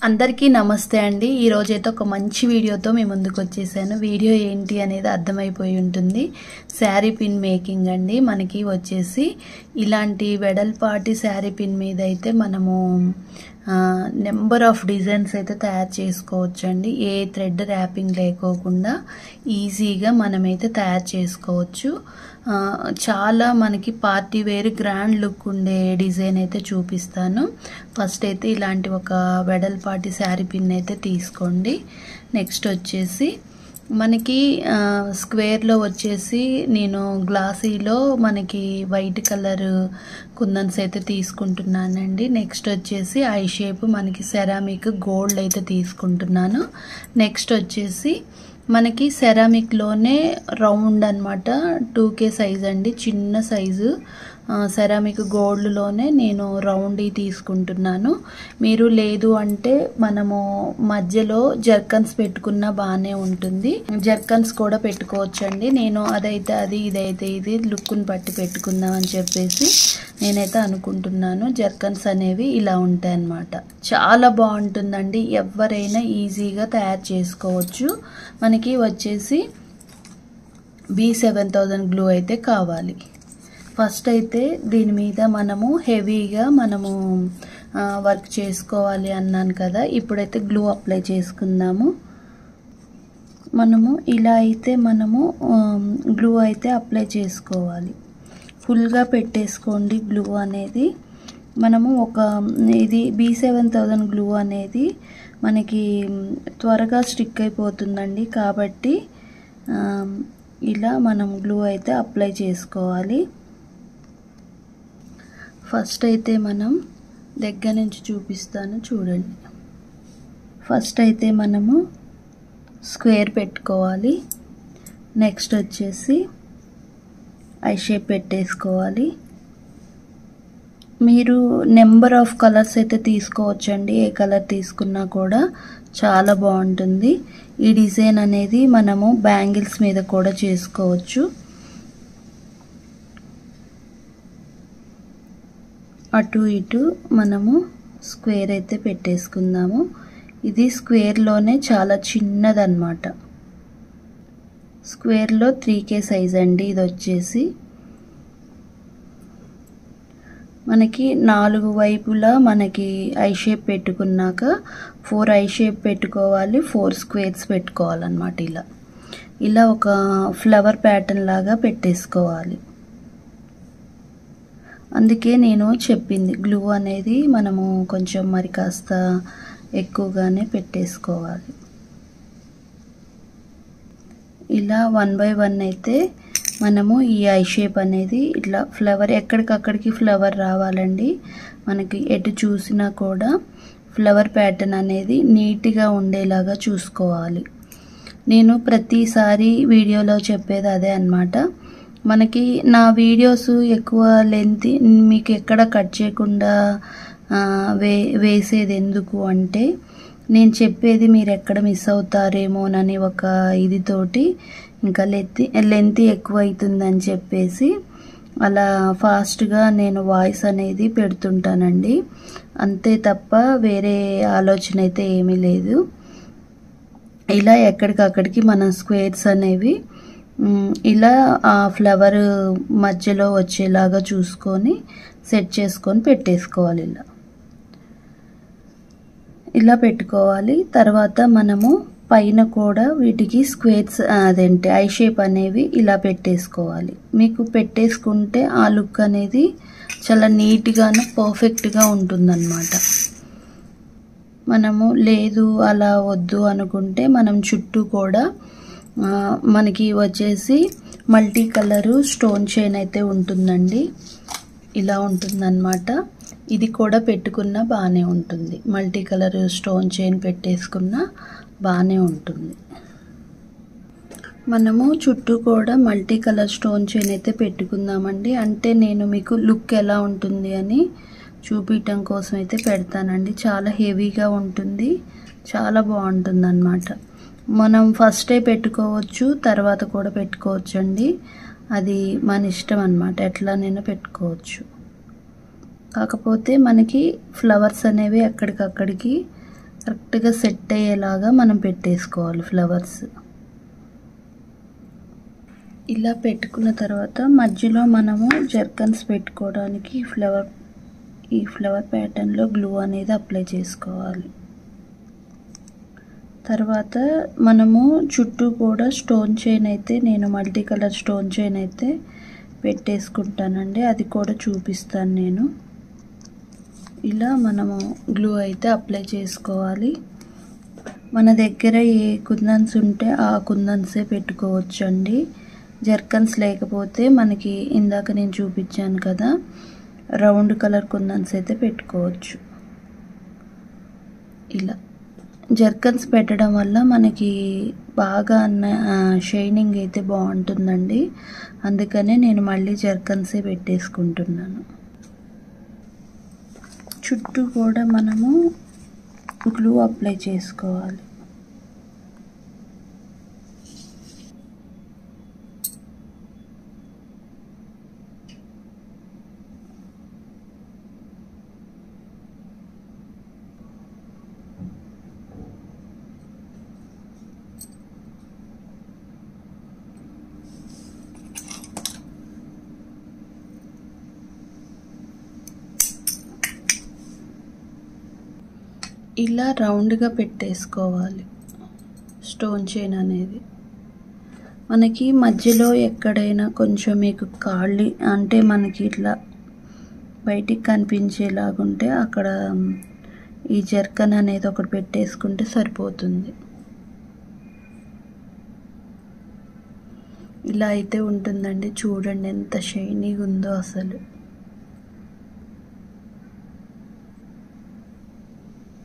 అందరికీ నమస్తే అండి। ఈ రోజు అయితే ఒక మంచి వీడియోతో మీ ముందుకు వచ్చేసాను। వీడియో ఏంటి అనేది అర్థమైపోయి ఉంటుంది। శారీ పిన్ మేకింగ్ అండి। మనకి వచ్చేసి ఇలాంటి వెడల్పాటి శారీ పిన్ మీద అయితే మనము నెంబర్ ఆఫ్ డిజైన్స్ అయితే తయారు చేసుకోవచ్చు అండి। ఏ థ్రెడ్ ర్యాపింగ్ లేకోకుండా ఈజీగా మనమైతే తయారు చేసుకోవచ్చు। చాలా మనకి పార్టీ వేర్ గ్రాండ్ లుక్ ఉండే డిజైన్ అయితే చూపిస్తాను। ఫస్ట్ అయితే ఇలాంటి ఒక వెడల్పాటి శారీ పిన్ అయితే తీసుకోండి। నెక్స్ట్ వచ్చేసి మనకి స్క్వేర్ లో వచ్చేసి నేను గ్లాసీలో మనకి వైట్ కలర్ కుందన్స్ అయితే తీసుకుంటున్నానండి। నెక్స్ట్ వచ్చేసి ఐ షేప్ మనకి సెరామిక్ గోల్డ్ అయితే తీసుకుంటున్నాను। నెక్స్ట్ వచ్చేసి మనకి సెరామిక్ లోనే రౌండ్ అన్నమాట 2K సైజ్ అండి, చిన్న సైజు సెరామిక్ గోల్డ్ లోనే నేను రౌండ్ తీసుకుంటున్నాను। మీరు లేదు అంటే మనము మధ్యలో జర్కన్స్ పెట్టుకున్నా బానే ఉంటుంది, జర్కన్స్ కూడా పెట్టుకోవచ్చండి। నేను అదైతే అది ఇదైతే ఇది లుక్ని బట్టి పెట్టుకుందాం అని చెప్పేసి నేనైతే అనుకుంటున్నాను। జర్కన్స్ అనేవి ఇలా ఉంటాయి అన్నమాట, చాలా బాగుంటుందండి, ఎవరైనా ఈజీగా తయారు చేసుకోవచ్చు। మనకి వచ్చేసి B7000 గ్లూ అయితే కావాలి। ఫస్ట్ అయితే దీని మీద మనము హెవీగా మనము వర్క్ చేసుకోవాలి అన్నాను కదా, ఇప్పుడైతే గ్లూ అప్లై చేసుకుందాము। మనము ఇలా అయితే మనము గ్లూ అయితే అప్లై చేసుకోవాలి, ఫుల్గా పెట్టేసుకోండి గ్లూ అనేది। మనము ఒక ఇది B7000 గ్లూ అనేది మనకి త్వరగా స్టిక్ అయిపోతుందండి, కాబట్టి ఇలా మనం గ్లూ అయితే అప్లై చేసుకోవాలి। ఫస్ట్ అయితే మనం దగ్గర నుంచి చూపిస్తాను చూడండి। ఫస్ట్ అయితే మనము స్క్వేర్ పెట్టుకోవాలి, నెక్స్ట్ వచ్చేసి ఐ షేప్ పెట్టేసుకోవాలి। మీరు నెంబర్ ఆఫ్ కలర్స్ అయితే తీసుకోవచ్చండి, ఏ కలర్ తీసుకున్నా కూడా చాలా బాగుంటుంది। ఈ డిజైన్ అనేది మనము బ్యాంగిల్స్ మీద కూడా చేసుకోవచ్చు। అటు ఇటు మనము స్క్వేర్ అయితే పెట్టేసుకుందాము। ఇది స్క్వేర్లోనే చాలా చిన్నదన్నమాట, స్క్వేర్లో 3K సైజ్ అండి ఇది వచ్చేసి। మనకి 4 వైపులా మనకి ఐ షేప్ పెట్టుకున్నాక 4 ఐ షేప్ పెట్టుకోవాలి, 4 స్క్వేర్స్ పెట్టుకోవాలన్నమాట। ఇలా ఒక ఫ్లవర్ ప్యాటర్న్ లాగా పెట్టేసుకోవాలి। అందుకే నేను చెప్పింది గ్లూ అనేది మనము కొంచెం మరి కాస్త ఎక్కువగానే పెట్టేసుకోవాలి। ఇలా 1 బై 1 అయితే మనము ఈ ఐ షేప్ అనేది ఇట్లా ఫ్లవర్ ఎక్కడికక్కడికి ఫ్లవర్ రావాలండి, మనకి ఎటు చూసినా కూడా ఫ్లవర్ ప్యాటర్న్ అనేది నీట్గా ఉండేలాగా చూసుకోవాలి। నేను ప్రతిసారి వీడియోలో చెప్పేది అదే అన్నమాట। మనకి నా వీడియోస్ ఎక్కువ లెంత్ మీకు ఎక్కడ కట్ చేయకుండా వేసేది ఎందుకు అంటే, నేను చెప్పేది మీరు ఎక్కడ మిస్ అవుతారేమోనని ఒక ఇదితోటి ఇంకా లెంత్ ఎక్కువ అవుతుందని చెప్పేసి అలా ఫాస్ట్గా నేను వాయిస్ అనేది పెడుతుంటానండి, అంతే తప్ప వేరే ఆలోచన అయితే ఏమీ లేదు। ఇలా ఎక్కడికక్కడికి మన స్క్వేర్స్ అనేవి ఇలా ఆ ఫ్లవర్ మధ్యలో వచ్చేలాగా చూసుకొని సెట్ చేసుకొని పెట్టేసుకోవాలి। ఇలా పెట్టుకోవాలి। తర్వాత మనము పైన కూడా వీటికి స్క్వేర్స్ అదేంటి ఐ షేప్ అనేవి ఇలా పెట్టేసుకోవాలి। మీకు పెట్టేసుకుంటే ఆ లుక్ అనేది చాలా నీట్గాను పర్ఫెక్ట్గా ఉంటుందన్నమాట। మనము లేదు అలా వద్దు అనుకుంటే మనం చుట్టూ కూడా మనకి వచ్చేసి మల్టీ కలరు స్టోన్ చైన్ అయితే ఉంటుందండి, ఇలా ఉంటుందన్నమాట। ఇది కూడా పెట్టుకున్న బాగానే ఉంటుంది, మల్టీ కలర్ స్టోన్ చైన్ పెట్టేసుకున్న బాగానే ఉంటుంది। మనము చుట్టూ కూడా మల్టీ కలర్ స్టోన్ చైన్ అయితే పెట్టుకుందామండి, అంటే నేను మీకు లుక్ ఎలా ఉంటుంది అని చూపించడం కోసం అయితే పెడతానండి। చాలా హెవీగా ఉంటుంది, చాలా బాగుంటుంది అన్నమాట। మనం ఫస్టే పెట్టుకోవచ్చు, తర్వాత కూడా పెట్టుకోవచ్చు అండి, అది మన ఇష్టం అన్నమాట, ఎట్లానైనా పెట్టుకోవచ్చు। కాకపోతే మనకి ఫ్లవర్స్ అనేవి ఎక్కడికక్కడికి కరెక్ట్గా సెట్ అయ్యేలాగా మనం పెట్టేసుకోవాలి ఫ్లవర్స్. ఇలా పెట్టుకున్న తర్వాత మధ్యలో మనము జర్కన్స్ పెట్టుకోవడానికి ఈ ఫ్లవర్ ప్యాటర్న్లో గ్లూ అనేది అప్లై చేసుకోవాలి. తర్వాత మనము చుట్టూ కూడా స్టోన్ చైన్ అయితే నేను మల్టీ కలర్ స్టోన్ చైన్ అయితే పెట్టేసుకుంటానండి, అది కూడా చూపిస్తాను నేను. ఇలా మనము గ్లూ అయితే అప్లై చేసుకోవాలి. మన దగ్గర ఏ కుందన్స్ ఉంటే ఆ కుందన్సే పెట్టుకోవచ్చు అండి. జర్కన్స్ లేకపోతే మనకి ఇందాక నేను చూపించాను కదా రౌండ్ కలర్ కుందన్స్ అయితే పెట్టుకోవచ్చు. ఇలా జర్కన్స్ పెట్టడం వల్ల మనకి బాగా షైనింగ్ అయితే బాగుంటుందండి. అందుకనే నేను మళ్ళీ జర్కన్సే పెట్టేసుకుంటున్నాను. చుట్టూ కూడా మనము గ్లూ అప్లై చేసుకోవాలి. ఇలా రౌండ్గా పెట్టేసుకోవాలి స్టోన్ చైన్ అనేది. మనకి మధ్యలో ఎక్కడైనా కొంచెం మీకు ఖాళీ అంటే మనకి ఇట్లా బయటికి కనిపించేలాగుంటే అక్కడ ఈ జర్కన్ అనేది ఒకటి పెట్టేసుకుంటే సరిపోతుంది. ఇలా అయితే ఉంటుందండి. చూడండి ఎంత షైనీగా ఉందో అసలు.